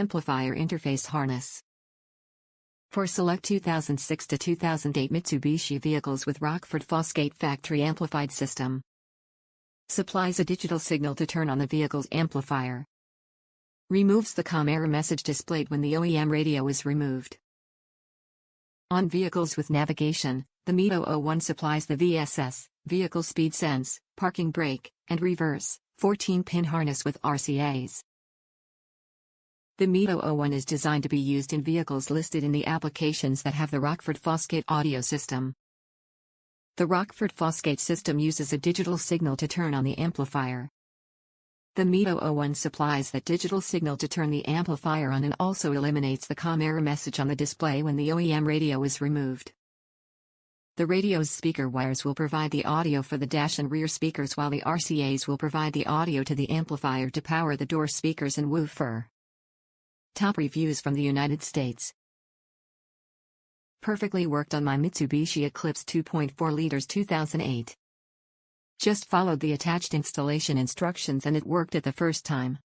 Amplifier Interface Harness. For select 2006 to 2008 Mitsubishi vehicles with Rockford Fosgate factory amplified system. Supplies a digital signal to turn on the vehicle's amplifier. Removes the COM error message displayed when the OEM radio is removed. On vehicles with navigation, the MITO-01 supplies the VSS, vehicle speed sense, parking brake, and reverse, 14-pin harness with RCAs. The MITO-01 is designed to be used in vehicles listed in the applications that have the Rockford Fosgate audio system. The Rockford Fosgate system uses a digital signal to turn on the amplifier. The MITO-01 supplies that digital signal to turn the amplifier on and also eliminates the COM error message on the display when the OEM radio is removed. The radio's speaker wires will provide the audio for the dash and rear speakers, while the RCAs will provide the audio to the amplifier to power the door speakers and woofer. Top reviews from the United States. Perfectly worked on my Mitsubishi Eclipse 2.4 liters 2008. Just followed the attached installation instructions and it worked at the first time.